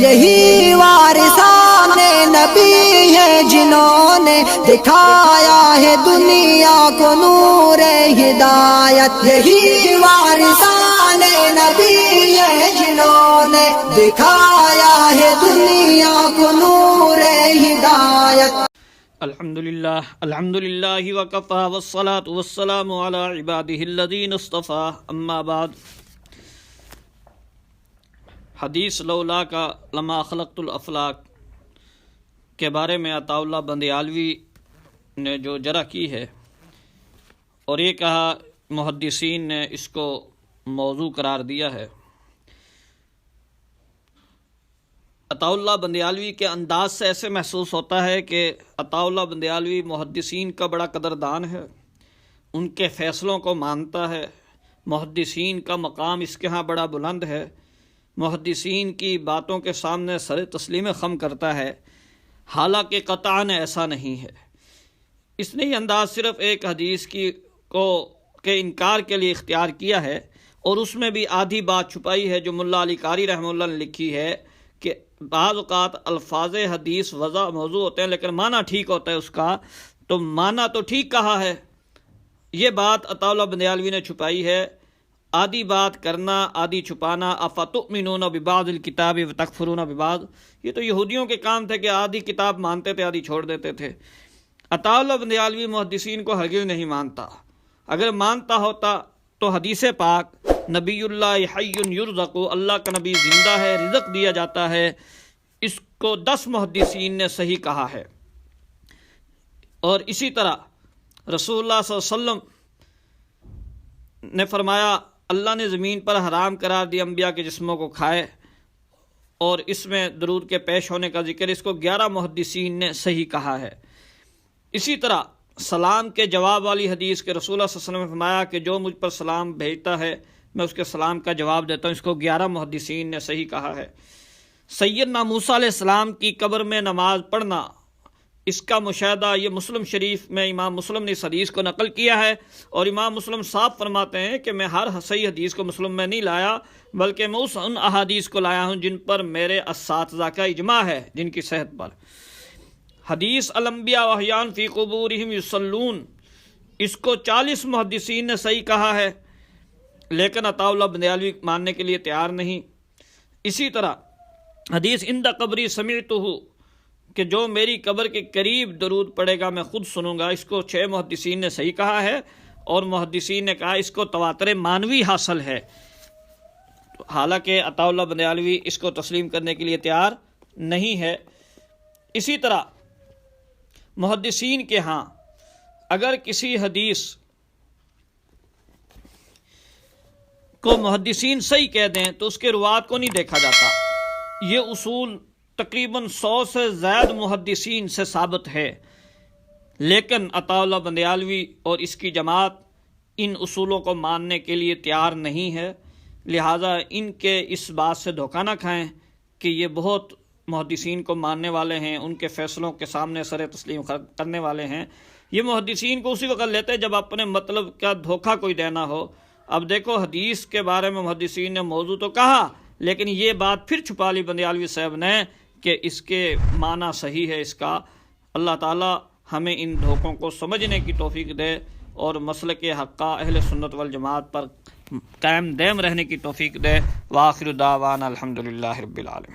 یہی وارثان نبی ہیں جنہوں نے دکھایا ہے دنیا کو نور ہدایت، یہی وارثان نبی ہیں جنہوں نے دکھایا ہے دنیا کو نور ہدایت۔ الحمدللہ وکفی والصلاة والسلام علی عبادہ الذین اصطفی، اما بعد۔ حدیث لولا کا لما خلقت الافلاک کے بارے میں عطا اللہ بندیالوی نے جو جرح کی ہے اور یہ کہا محدثین نے اس کو موضوع قرار دیا ہے، عطا اللہ بندیالوی کے انداز سے ایسے محسوس ہوتا ہے کہ عطا اللہ بندیالوی محدثین کا بڑا قدردان ہے، ان کے فیصلوں کو مانتا ہے، محدثین کا مقام اس کے ہاں بڑا بلند ہے، محدثین کی باتوں کے سامنے سر تسلیم خم کرتا ہے، حالانکہ قطعاً ایسا نہیں ہے۔ اس نے یہ انداز صرف ایک حدیث کے انکار کے لیے اختیار کیا ہے، اور اس میں بھی آدھی بات چھپائی ہے جو ملا علی قاری رحمہ اللہ نے لکھی ہے کہ بعض اوقات الفاظ حدیث وضع موضوع ہوتے ہیں لیکن معنی ٹھیک ہوتا ہے اس کا، تو معنی تو ٹھیک کہا ہے، یہ بات عطا اللہ بندیالوی نے چھپائی ہے۔ آدھی بات کرنا، آدھی چھپانا، افتؤمنون ببعض الکتاب وتکفرون ببعض، یہ تو یہودیوں کے کام تھے کہ آدھی کتاب مانتے تھے، آدھی چھوڑ دیتے تھے۔ عطا اللہ بندیالوی محدثین کو ہرگز نہیں مانتا، اگر مانتا ہوتا تو حدیث پاک نبی اللہ حی یرزق، اللہ کا نبی زندہ ہے، رزق دیا جاتا ہے، اس کو 10 محدثین نے صحیح کہا ہے۔ اور اسی طرح رسول اللہ صلی اللہ علیہ وسلم نے فرمایا اللہ نے زمین پر حرام قرار دی انبیاء کے جسموں کو کھائے، اور اس میں درود کے پیش ہونے کا ذکر، اس کو 11 محدثین نے صحیح کہا ہے۔ اسی طرح سلام کے جواب والی حدیث کے رسول اللہ صلی اللہ علیہ وسلم نے فرمایا کہ جو مجھ پر سلام بھیجتا ہے میں اس کے سلام کا جواب دیتا ہوں، اس کو 11 محدثین نے صحیح کہا ہے۔ سیدنا موسیٰ علیہ السلام کی قبر میں نماز پڑھنا، اس کا مشاہدہ یہ مسلم شریف میں امام مسلم نے اس حدیث کو نقل کیا ہے، اور امام مسلم صاحب فرماتے ہیں کہ میں ہر صحیح حدیث کو مسلم میں نہیں لایا، بلکہ میں ان احادیث کو لایا ہوں جن پر میرے اساتذہ کا اجماع ہے، جن کی صحت پر۔ حدیث الانبیاء واحیان فی قبورہم یصلون، اس کو 40 محدثین نے صحیح کہا ہے، لیکن عطا اللہ بندیالوی ماننے کے لیے تیار نہیں۔ اسی طرح حدیث عند قبری سمعتہ، کہ جو میری قبر کے قریب درود پڑے گا میں خود سنوں گا، اس کو 6 محدثین نے صحیح کہا ہے، اور محدثین نے کہا اس کو تواتر مانوی حاصل ہے، حالانکہ عطا اللہ بندیالوی اس کو تسلیم کرنے کے لیے تیار نہیں ہے۔ اسی طرح محدثین کے ہاں اگر کسی حدیث کو محدثین صحیح کہہ دیں تو اس کے روات کو نہیں دیکھا جاتا، یہ اصول تقریباً 100 سے زائد محدثین سے ثابت ہے، لیکن عطا اللہ بندیالوی اور اس کی جماعت ان اصولوں کو ماننے کے لیے تیار نہیں ہے، لہٰذا ان کے اس بات سے دھوکہ نہ کھائیں کہ یہ بہت محدثین کو ماننے والے ہیں، ان کے فیصلوں کے سامنے سر تسلیم کرنے والے ہیں۔ یہ محدثین کو اسی وقت لیتے جب اپنے مطلب کا دھوکہ کوئی دینا ہو۔ اب دیکھو حدیث کے بارے میں محدثین نے موضوع تو کہا، لیکن یہ بات پھر چھپا لی بندیالوی صاحب نے کہ اس کے معنی صحیح ہے اس کا۔ اللہ تعالی ہمیں ان دھوکوں کو سمجھنے کی توفیق دے اور مسلک حقہ اہل سنت والجماعت پر قائم دائم رہنے کی توفیق دے۔ وآخر دعوانا الحمدللہ رب العالمین۔